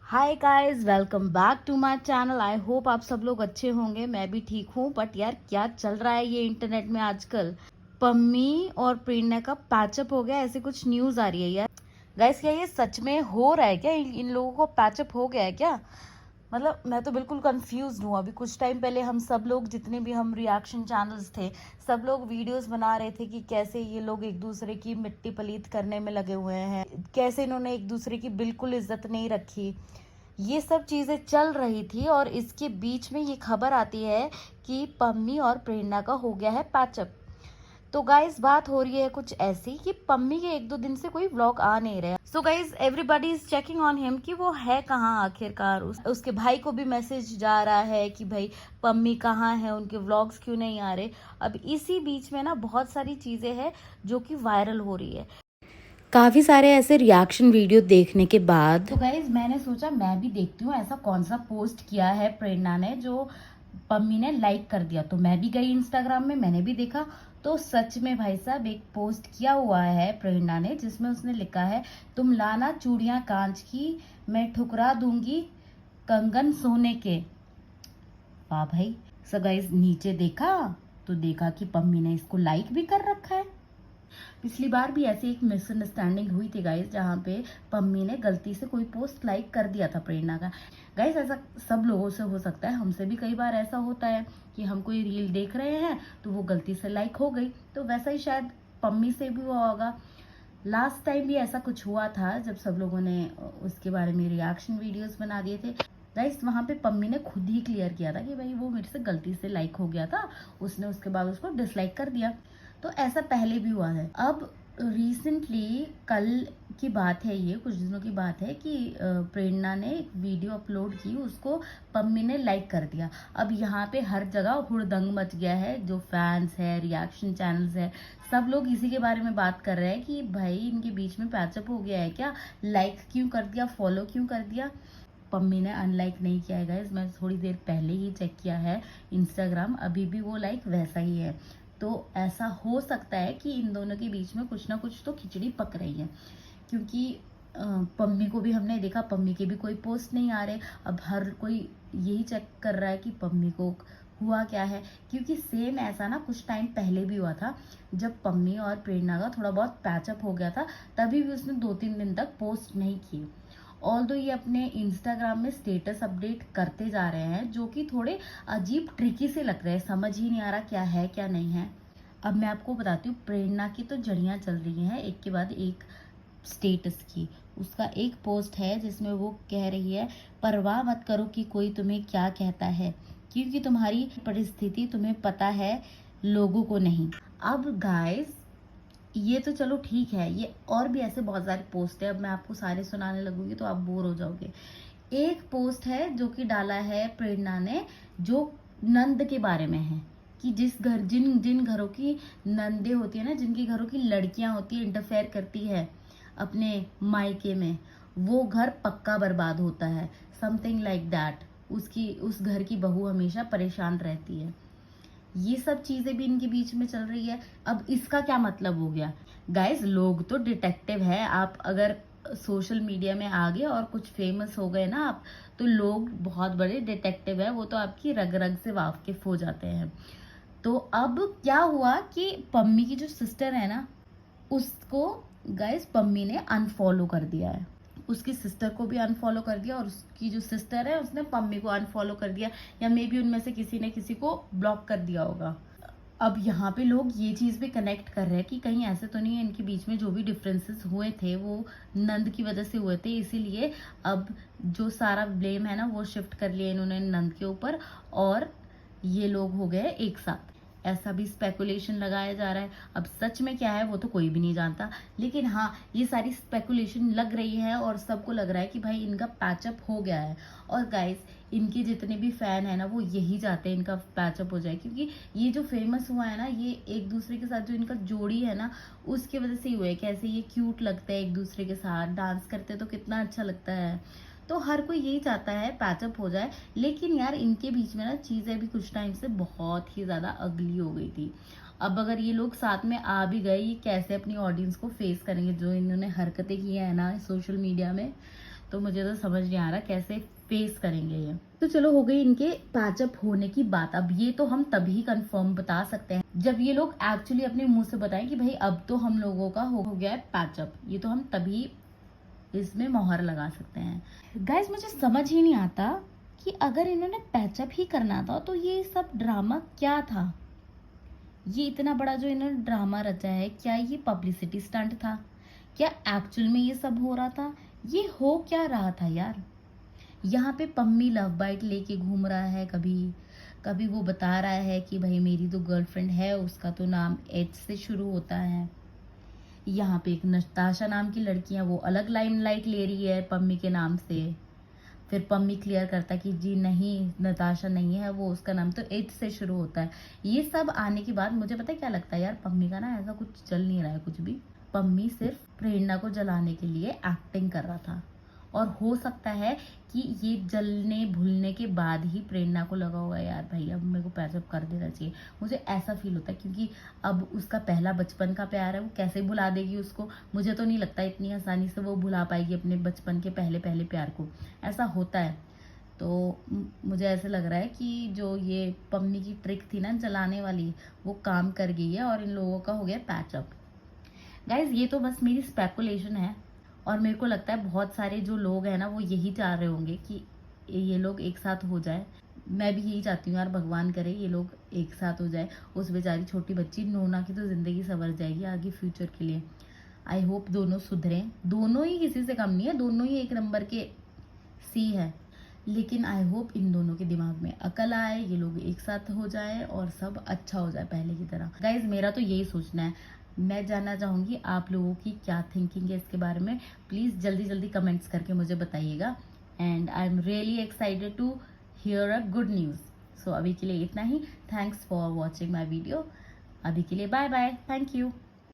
Hi guys, welcome back to my channel. I hope आप सब लोग अच्छे होंगे। मैं भी ठीक हूँ। बट यार, क्या चल रहा है ये इंटरनेट में आजकल। पम्मी और प्रेरणा का पैचअप हो गया, ऐसे कुछ न्यूज़ आ रही है यार। गाइस, क्या ये सच में हो रहा है क्या? इन लोगों को पैचअप हो गया है क्या? मतलब मैं तो बिल्कुल कंफ्यूज हूँ। अभी कुछ टाइम पहले हम सब लोग, जितने भी हम रिएक्शन चैनल्स थे, सब लोग वीडियोस बना रहे थे कि कैसे ये लोग एक दूसरे की मिट्टी पलीत करने में लगे हुए हैं, कैसे इन्होंने एक दूसरे की बिल्कुल इज्जत नहीं रखी। ये सब चीज़ें चल रही थी और इसके बीच में ये खबर आती है कि पम्मी और प्रेरणा का हो गया है पैचअप। तो गाइस, बात हो रही है कुछ ऐसी कि पम्मी के एक दो दिन से कोई व्लॉग आ नहीं रहे। So guys, everybody is checking on him कि वो है कहाँ आखिरकार। उसके भाई को भी मैसेज जा रहा है कि भाई पम्मी कहाँ है, उनके व्लॉग्स क्यों नहीं आ रहे। अब इसी बीच में ना बहुत सारी चीज़ें हैं जो कि वायरल हो रही है। काफ़ी सारे ऐसे रिएक्शन वीडियो देखने के बाद तो गाइज मैंने सोचा मैं भी देखती हूँ ऐसा कौन सा पोस्ट किया है प्रेरणा ने जो पम्मी ने लाइक कर दिया। तो मैं भी गई इंस्टाग्राम में, मैंने भी देखा। तो सच में भाई साहब एक पोस्ट किया हुआ है प्रेरणा ने जिसमें उसने लिखा है, तुम लाना चूड़ियां कांच की, मैं ठुकरा दूंगी कंगन सोने के। वाह भाई। सो गाइज नीचे देखा तो देखा कि पम्मी ने इसको लाइक भी कर रखा है। पिछली बार भी ऐसी एक मिसअंडरस्टैंडिंग हुई थी गाइस, जहाँ पे पम्मी ने गलती से कोई पोस्ट लाइक कर दिया था प्रेरणा का। गाइस, ऐसा सब लोगों से हो सकता है, हमसे भी कई बार ऐसा होता है कि हम कोई रील देख रहे हैं तो वो गलती से लाइक हो गई। तो वैसा ही शायद पम्मी से भी हुआ होगा। लास्ट टाइम भी ऐसा कुछ हुआ था जब सब लोगों ने उसके बारे में रिएक्शन वीडियोस बना दिए थे। गाइस, वहां पे पम्मी ने खुद ही क्लियर किया था कि भाई वो मेरे से गलती से लाइक हो गया था, उसने उसके बाद उसको डिसलाइक कर दिया। तो ऐसा पहले भी हुआ है। अब रिसेंटली कल की बात है, ये कुछ दिनों की बात है कि प्रेरणा ने एक वीडियो अपलोड की, उसको पम्मी ने लाइक कर दिया। अब यहाँ पे हर जगह हुड़दंग मच गया है। जो फैंस है, रिएक्शन चैनल्स है, सब लोग इसी के बारे में बात कर रहे हैं कि भाई इनके बीच में पैचअप हो गया है क्या, लाइक क्यों कर दिया, फॉलो क्यों कर दिया। पम्मी ने अनलाइक नहीं किया है गाइस, मैं थोड़ी देर पहले ही चेक किया है इंस्टाग्राम, अभी भी वो लाइक वैसा ही है। तो ऐसा हो सकता है कि इन दोनों के बीच में कुछ ना कुछ तो खिचड़ी पक रही है, क्योंकि पम्मी को भी हमने देखा, पम्मी के भी कोई पोस्ट नहीं आ रहे। अब हर कोई यही चेक कर रहा है कि पम्मी को हुआ क्या है, क्योंकि सेम ऐसा ना कुछ टाइम पहले भी हुआ था जब पम्मी और प्रेरणा का थोड़ा बहुत पैचअप हो गया था। तभी भी उसने 2-3 दिन तक पोस्ट नहीं की। ऑल्दो ये अपने इंस्टाग्राम में स्टेटस अपडेट करते जा रहे हैं जो कि थोड़े अजीब ट्रिकी से लग रहे हैं, समझ ही नहीं आ रहा क्या है क्या नहीं है। अब मैं आपको बताती हूँ, प्रेरणा की तो जड़ियाँ चल रही हैं एक के बाद एक स्टेटस की। उसका एक पोस्ट है जिसमें वो कह रही है, परवाह मत करो कि कोई तुम्हें क्या कहता है, क्योंकि तुम्हारी परिस्थिति तुम्हें पता है, लोगों को नहीं। अब गाइस, ये तो चलो ठीक है, ये और भी ऐसे बहुत सारे पोस्ट है। अब मैं आपको सारे सुनाने लगूंगी तो आप बोर हो जाओगे। एक पोस्ट है जो कि डाला है प्रेरणा ने, जो नंद के बारे में है कि जिन जिन घरों की नंदे होती है ना, जिनकी घरों की लड़कियां होती है, इंटरफेयर करती है अपने मायके में, वो घर पक्का बर्बाद होता है, समथिंग लाइक दैट। उसकी उस घर की बहू हमेशा परेशान रहती है। ये सब चीजें भी इनके बीच में चल रही है। अब इसका क्या मतलब हो गया गाइस? लोग तो डिटेक्टिव है। आप अगर सोशल मीडिया में आ गए और कुछ फेमस हो गए ना आप, तो लोग बहुत बड़े डिटेक्टिव है, वो तो आपकी रग रग से वाकिफ हो जाते हैं। तो अब क्या हुआ कि पम्मी की जो सिस्टर है ना, उसको गाइस पम्मी ने अनफॉलो कर दिया है। उसकी सिस्टर को भी अनफॉलो कर दिया और उसकी जो सिस्टर है उसने पम्मी को अनफॉलो कर दिया, या मे बी उनमें से किसी ने किसी को ब्लॉक कर दिया होगा। अब यहाँ पे लोग ये चीज़ भी कनेक्ट कर रहे हैं कि कहीं ऐसे तो नहीं है इनके बीच में जो भी डिफरेंसेस हुए थे वो नंद की वजह से हुए थे, इसीलिए अब जो सारा ब्लेम है ना वो शिफ्ट कर लिया इन्होंने नंद के ऊपर, और ये लोग हो गए एक साथ। ऐसा भी स्पेकुलेशन लगाया जा रहा है। अब सच में क्या है वो तो कोई भी नहीं जानता, लेकिन हाँ, ये सारी स्पेकुलेशन लग रही है और सबको लग रहा है कि भाई इनका पैचअप हो गया है। और गाइस, इनके जितने भी फैन है ना वो यही चाहते हैं इनका पैचअप हो जाए, क्योंकि ये जो फेमस हुआ है ना, ये एक दूसरे के साथ जो इनका जोड़ी है ना, उसकी वजह से ही हुआ है। कैसे ये क्यूट लगता है एक दूसरे के साथ, डांस करते तो कितना अच्छा लगता है। तो हर कोई यही चाहता है पैचअप हो जाए। लेकिन यार, इनके बीच में ना चीज़ें भी कुछ टाइम से बहुत ही ज़्यादा अगली हो गई थी। अब अगर ये लोग साथ में आ भी गए, ये कैसे अपनी ऑडियंस को फेस करेंगे जो इन्होंने हरकतें की है ना सोशल मीडिया में। तो मुझे तो समझ नहीं आ रहा कैसे फेस करेंगे ये। तो चलो हो गई इनके पैचअप होने की बात। अब ये तो हम तभी कंफर्म बता सकते हैं जब ये लोग एक्चुअली अपने मुंह से बताएं कि भाई अब तो हम लोगों का हो गया है पैचअप। ये तो हम तभी इसमें मोहर लगा सकते हैं। गाइस मुझे समझ ही नहीं आता कि अगर इन्होंने पैचअप ही करना था तो ये सब ड्रामा क्या था। ये इतना बड़ा जो इन्होंने ड्रामा रचा है, क्या ये पब्लिसिटी स्टंट था, क्या एक्चुअल में ये सब हो रहा था, ये हो क्या रहा था यार। यहाँ पे पम्मी लव बाइट लेके घूम रहा है, कभी कभी वो बता रहा है कि भाई मेरी तो गर्लफ्रेंड है, उसका तो नाम एच से शुरू होता है। यहाँ पे एक नताशा नाम की लड़की है, वो अलग लाइमलाइट ले रही है पम्मी के नाम से। फिर पम्मी क्लियर करता कि जी नहीं, नताशा नहीं है वो, उसका नाम तो एच से शुरू होता है। ये सब आने के बाद मुझे पता है क्या लगता है यार, पम्मी का ना ऐसा कुछ चल नहीं रहा है कुछ भी। पम्मी सिर्फ प्रेरणा को जलाने के लिए एक्टिंग कर रहा था, और हो सकता है कि ये जलने भूलने के बाद ही प्रेरणा को लगा होगा यार भाई अब मेरे को पैचअप कर देना चाहिए। मुझे ऐसा फील होता है क्योंकि अब उसका पहला बचपन का प्यार है, वो कैसे भुला देगी उसको। मुझे तो नहीं लगता इतनी आसानी से वो भुला पाएगी अपने बचपन के पहले पहले प्यार को। ऐसा होता है तो मुझे ऐसे लग रहा है कि जो ये पम्मी की ट्रिक थी ना जलाने वाली, वो काम कर गई है और इन लोगों का हो गया पैचअप। गाइज ये तो बस मेरी स्पेकुलेशन है, और मेरे को लगता है बहुत सारे जो लोग हैं ना वो यही चाह रहे होंगे कि ये लोग एक साथ हो जाए। मैं भी यही चाहती हूँ यार, भगवान करे ये लोग एक साथ हो जाए। उस बेचारी छोटी बच्ची नोना की तो जिंदगी संवर जाएगी आगे फ्यूचर के लिए। आई होप दोनों सुधरें, दोनों ही किसी से कम नहीं है, दोनों ही एक नंबर के सी है। लेकिन आई होप इन दोनों के दिमाग में अकल आए, ये लोग एक साथ हो जाए और सब अच्छा हो जाए पहले की तरह। गाइज मेरा तो यही सोचना है। मैं जानना चाहूंगी आप लोगों की क्या थिंकिंग है इसके बारे में। प्लीज जल्दी जल्दी कमेंट्स करके मुझे बताइएगा। And I am really excited to hear a good news. So अभी के लिए इतना ही। Thanks for watching my video. अभी के लिए बाय बाय, थैंक यू।